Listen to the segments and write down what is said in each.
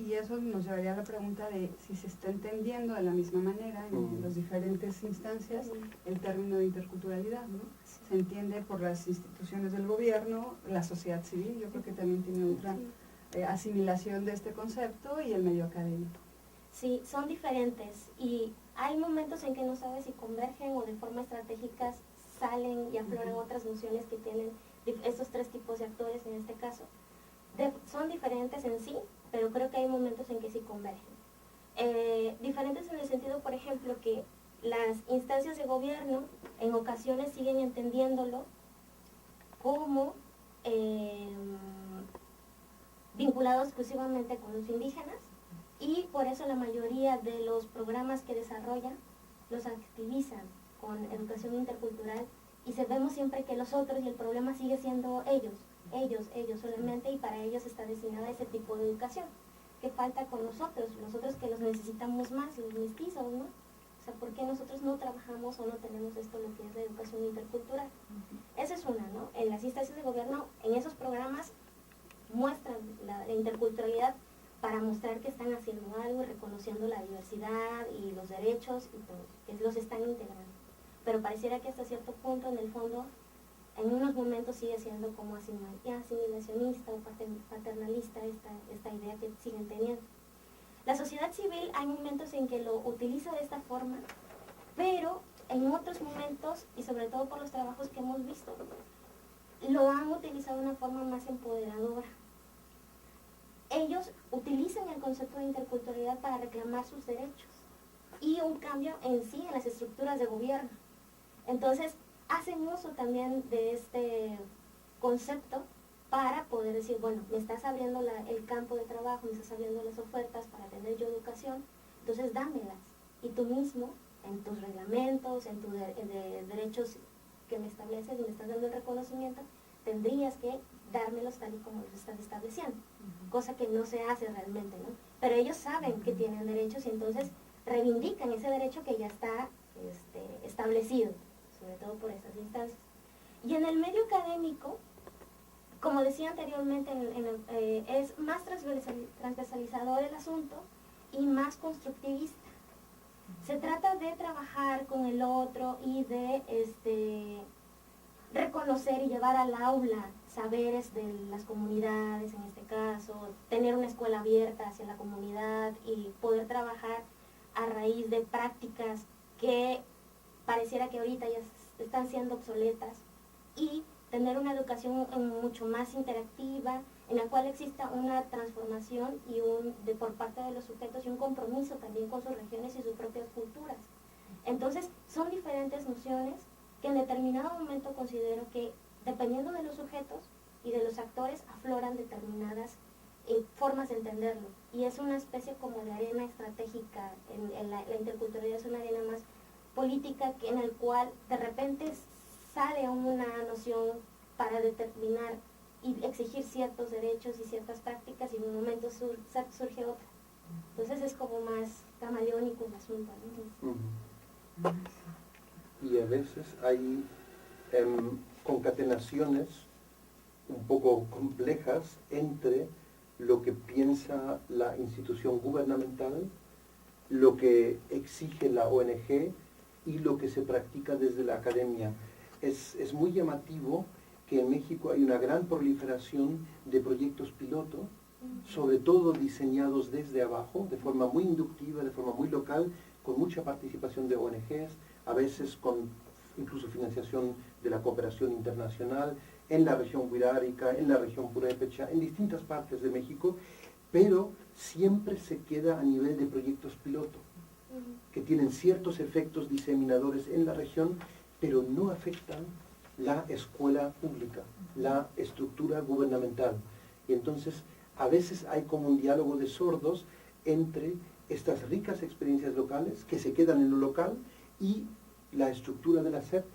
Y eso nos llevaría a la pregunta de si se está entendiendo de la misma manera en las diferentes instancias el término de interculturalidad, ¿no? Se entiende por las instituciones del gobierno, la sociedad civil, yo creo que también tiene otra asimilación de este concepto, y el medio académico. Sí, son diferentes y hay momentos en que no sabes si convergen o de forma estratégica salen y afloran otras nociones que tienen estos tres tipos de actores en este caso. Son diferentes en sí, pero creo que hay momentos en que sí convergen. Diferentes en el sentido, por ejemplo, que las instancias de gobierno en ocasiones siguen entendiéndolo como vinculado exclusivamente con los indígenas, y por eso la mayoría de los programas que desarrollan los activizan con educación intercultural, y vemos siempre que los otros y el problema sigue siendo ellos solamente, y para ellos está destinada ese tipo de educación. ¿Qué falta con nosotros que los necesitamos más, los mestizos, ¿no? O sea, ¿por qué nosotros no trabajamos o no tenemos esto, lo que es la educación intercultural? Esa es una, ¿no? En las instancias de gobierno, en esos programas, muestran la interculturalidad para mostrar que están haciendo algo, reconociendo la diversidad y los derechos y todo, que los están integrando. Pero pareciera que hasta cierto punto, en el fondo, en unos momentos sigue siendo como asimilacionista o paternalista esta idea que siguen teniendo. La sociedad civil hay momentos en que lo utiliza de esta forma, pero en otros momentos, y sobre todo por los trabajos que hemos visto, lo han utilizado de una forma más empoderadora. Ellos utilizan el concepto de interculturalidad para reclamar sus derechos y un cambio en sí en las estructuras de gobierno. Entonces, hacen uso también de este concepto para poder decir, bueno, me estás abriendo el campo de trabajo, me estás abriendo las ofertas para tener yo educación, entonces dámelas. Y tú mismo, en tus reglamentos, en tus derechos que me estableces y me estás dando el reconocimiento, tendrías que dármelos tal y como los estás estableciendo, cosa que no se hace realmente, ¿no? Pero ellos saben que tienen derechos y entonces reivindican ese derecho que ya está establecido, sobre todo por estas instancias. Y en el medio académico, como decía anteriormente, es más transversalizador el asunto y más constructivista. Se trata de trabajar con el otro y de reconocer y llevar al aula saberes de las comunidades, en este caso, tener una escuela abierta hacia la comunidad y poder trabajar a raíz de prácticas que pareciera que ahorita ya están siendo obsoletas, y tener una educación mucho más interactiva, en la cual exista una transformación por parte de los sujetos y un compromiso también con sus regiones y sus propias culturas. Entonces, son diferentes nociones que en determinado momento considero que, dependiendo de los sujetos y de los actores, afloran determinadas formas de entenderlo. Y es una especie como de arena estratégica, la interculturalidad es una arena más política en el cual de repente sale una noción para determinar y exigir ciertos derechos y ciertas prácticas, y en un momento surge otra. Entonces es como más camaleónico el asunto, ¿no? Y a veces hay concatenaciones un poco complejas entre lo que piensa la institución gubernamental, lo que exige la ONG y lo que se practica desde la academia. Es muy llamativo que en México hay una gran proliferación de proyectos piloto, sobre todo diseñados desde abajo, de forma muy inductiva, de forma muy local, con mucha participación de ONGs, a veces con incluso financiación de la cooperación internacional, en la región huirárica, en la región purépecha, en distintas partes de México, pero siempre se queda a nivel de proyectos piloto, que tienen ciertos efectos diseminadores en la región, pero no afectan la escuela pública, la estructura gubernamental. Y entonces a veces hay como un diálogo de sordos entre estas ricas experiencias locales que se quedan en lo local y la estructura de la SEP,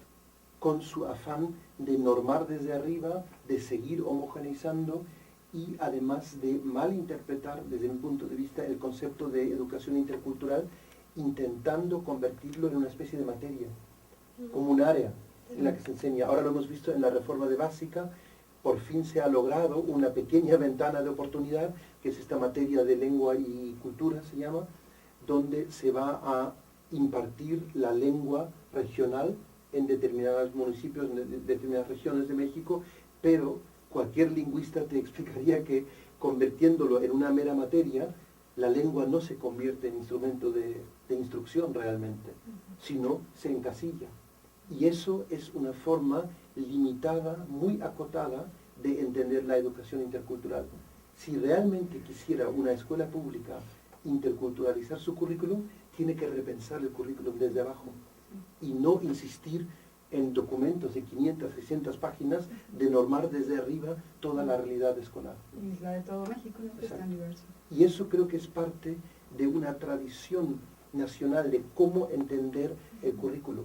con su afán de normar desde arriba, de seguir homogeneizando y además de malinterpretar desde mi punto de vista el concepto de educación intercultural, intentando convertirlo en una especie de materia, como un área en la que se enseña. Ahora lo hemos visto en la reforma de básica, por fin se ha logrado una pequeña ventana de oportunidad que es esta materia de lengua y cultura, se llama, donde se va a impartir la lengua regional en determinados municipios, en determinadas regiones de México, pero cualquier lingüista te explicaría que convirtiéndolo en una mera materia, la lengua no se convierte en instrumento de instrucción realmente, sino se encasilla. Y eso es una forma limitada, muy acotada, de entender la educación intercultural. Si realmente quisiera una escuela pública interculturalizar su currículum, tiene que repensar el currículum desde abajo y no insistir en documentos de 500, 600 páginas de normar desde arriba toda la realidad escolar. Y la de todo México, ¿no? Que es tan diverso. Y eso creo que es parte de una tradición nacional de cómo entender el currículum,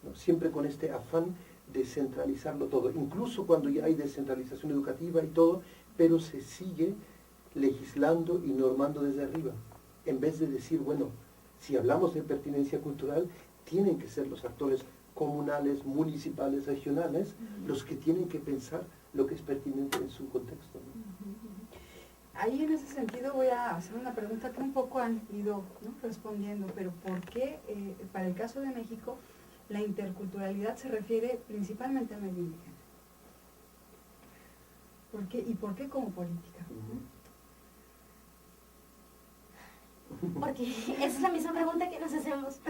¿no? Siempre con este afán de centralizarlo todo, incluso cuando ya hay descentralización educativa y todo, pero se sigue legislando y normando desde arriba, en vez de decir, bueno, si hablamos de pertinencia cultural, tienen que ser los actores comunales, municipales, regionales, los que tienen que pensar lo que es pertinente en su contexto, ¿no? Ahí en ese sentido voy a hacer una pregunta que un poco han ido, ¿no?, respondiendo, pero ¿por qué para el caso de México la interculturalidad se refiere principalmente al medio indígena? ¿Por qué? ¿Y por qué como política? Porque esa es la misma pregunta que nos hacemos.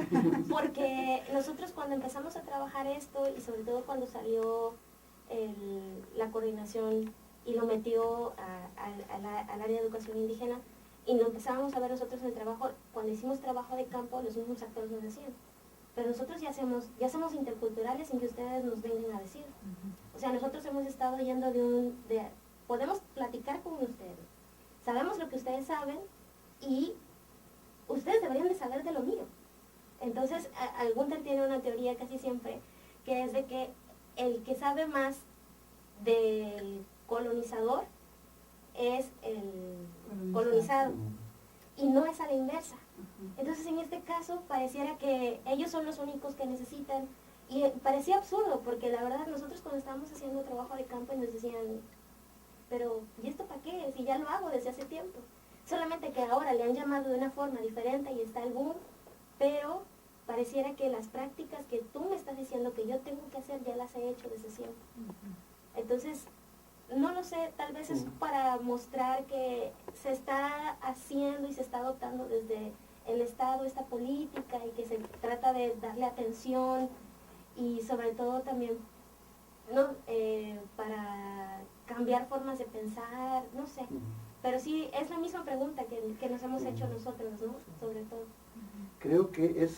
Porque nosotros cuando empezamos a trabajar esto, y sobre todo cuando salió la coordinación y lo metió al área de educación indígena, y lo empezábamos a ver nosotros en el trabajo, cuando hicimos trabajo de campo, los mismos actores nos decían, pero nosotros ya somos interculturales sin que ustedes nos vengan a decir. O sea, nosotros hemos estado yendo podemos platicar con ustedes, sabemos lo que ustedes saben, y ustedes deberían de saber de lo mío. Entonces, Gunther tiene una teoría casi siempre, que es de que el que sabe más del colonizador es el colonizado, y no es a la inversa. Entonces, en este caso, pareciera que ellos son los únicos que necesitan, y parecía absurdo, porque la verdad nosotros cuando estábamos haciendo trabajo de campo nos decían, pero ¿y esto para qué? Si ya lo hago desde hace tiempo. Solamente que ahora le han llamado de una forma diferente y está el boom, pero pareciera que las prácticas que tú me estás diciendo que yo tengo que hacer ya las he hecho desde siempre. Entonces, no lo sé, tal vez es para mostrar que se está haciendo y se está adoptando desde el Estado esta política, y que se trata de darle atención, y sobre todo también para cambiar formas de pensar, no sé. Pero sí, es la misma pregunta que nos hemos hecho nosotros, ¿no? Sobre todo. Creo que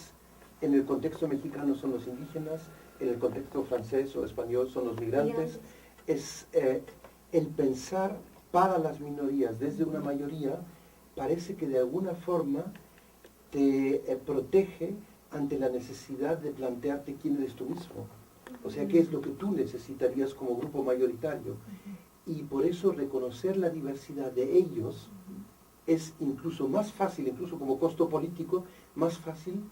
en el contexto mexicano son los indígenas, en el contexto francés o español son los migrantes. Es el pensar para las minorías desde una mayoría, parece que de alguna forma te protege ante la necesidad de plantearte quién eres tú mismo. O sea, qué es lo que tú necesitarías como grupo mayoritario. Y por eso reconocer la diversidad de ellos es incluso más fácil, incluso como costo político, más fácil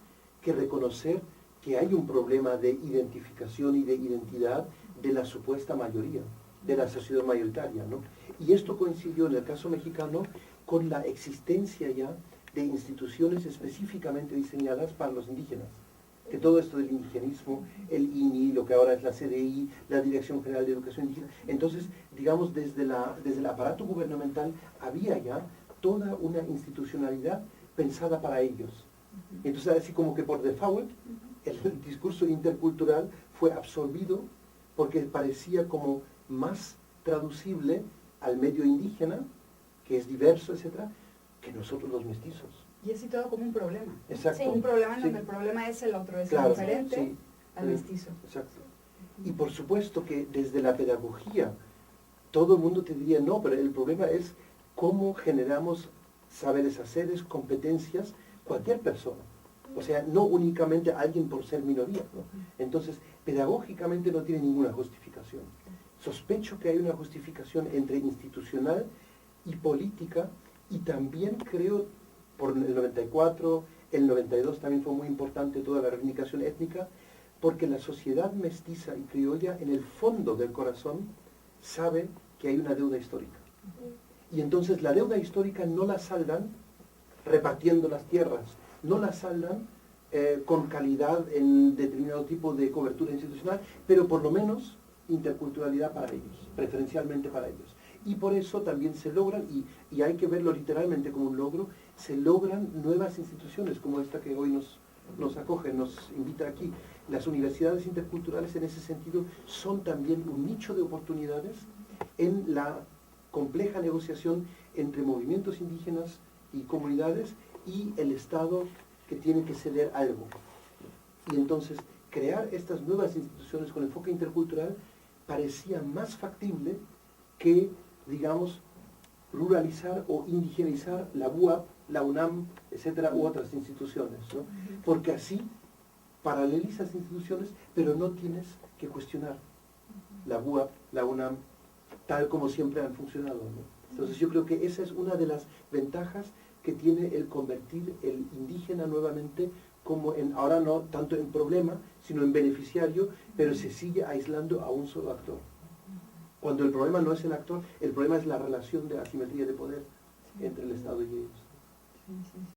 que reconocer que hay un problema de identificación y de identidad de la supuesta mayoría, de la sociedad mayoritaria, ¿no? Y esto coincidió en el caso mexicano con la existencia ya de instituciones específicamente diseñadas para los indígenas. Que todo esto del indigenismo, el INI, lo que ahora es la CDI, la Dirección General de Educación Indígena, entonces, digamos, desde el aparato gubernamental había ya toda una institucionalidad pensada para ellos. Entonces, así como que por default, el discurso intercultural fue absorbido porque parecía como más traducible al medio indígena, que es diverso, etcétera, que nosotros los mestizos. Y es situado como un problema. Exacto. Sí. Un problema en donde el problema es el otro, es diferente al mestizo. Exacto. Y por supuesto que desde la pedagogía, todo el mundo te diría, no, pero el problema es cómo generamos saberes haceres, competencias, cualquier persona. O sea, no únicamente alguien por ser minoría, ¿no? Entonces, pedagógicamente no tiene ninguna justificación. Sospecho que hay una justificación entre institucional y política, y también creo, por el 94, el 92 también fue muy importante toda la reivindicación étnica, porque la sociedad mestiza y criolla en el fondo del corazón sabe que hay una deuda histórica. Y entonces la deuda histórica no la saldan repartiendo las tierras, no la saldan con calidad en determinado tipo de cobertura institucional, pero por lo menos interculturalidad para ellos, preferencialmente para ellos. Y por eso también se logran, y hay que verlo literalmente como un logro, se logran nuevas instituciones como esta que hoy nos acoge, nos invita aquí. Las universidades interculturales en ese sentido son también un nicho de oportunidades en la compleja negociación entre movimientos indígenas y comunidades y el Estado, que tiene que ceder algo. Y entonces crear estas nuevas instituciones con enfoque intercultural parecía más factible que, digamos, ruralizar o indigenizar la UAP, la UNAM, etcétera, u otras instituciones, ¿no? Porque así paralelizas instituciones, pero no tienes que cuestionar la UAP, la UNAM, tal como siempre han funcionado, ¿no? Entonces yo creo que esa es una de las ventajas que tiene el convertir el indígena nuevamente como ahora no tanto en problema, sino en beneficiario, pero se sigue aislando a un solo actor. Cuando el problema no es el actor, el problema es la relación de asimetría de poder entre el Estado y ellos.